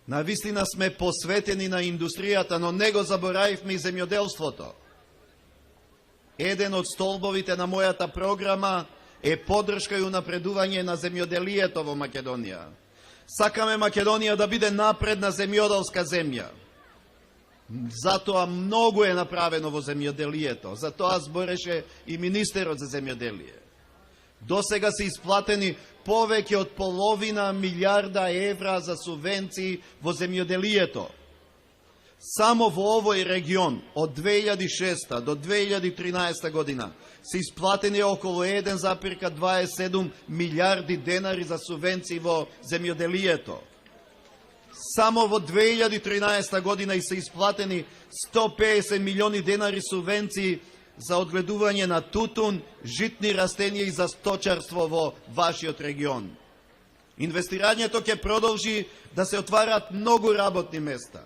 Навистина сме посветени на индустријата, но не го заборавивме и земјоделството. Еден од столбовите на мојата програма е поддршка и унапредување на земјоделието во Македонија. Сакаме Македонија да биде напредна земјоделска земја. Затоа многу е направено во земјоделието. Затоа збореше и министерот за земјоделие. До сега се исплатени повеќе од половина милиарда евра за субвенции во земјоделието. Само во овој регион од 2006 до 2013 година се исплатени околу 1,27 милиарди денари за субвенции во земјоделието. Само во 2013 година и се исплатени 150 милиони денари субвенции за одгледување на тутун, житни растенија и за сточарство во вашиот регион. Инвестирањето ќе продолжи да се отварат многу работни места.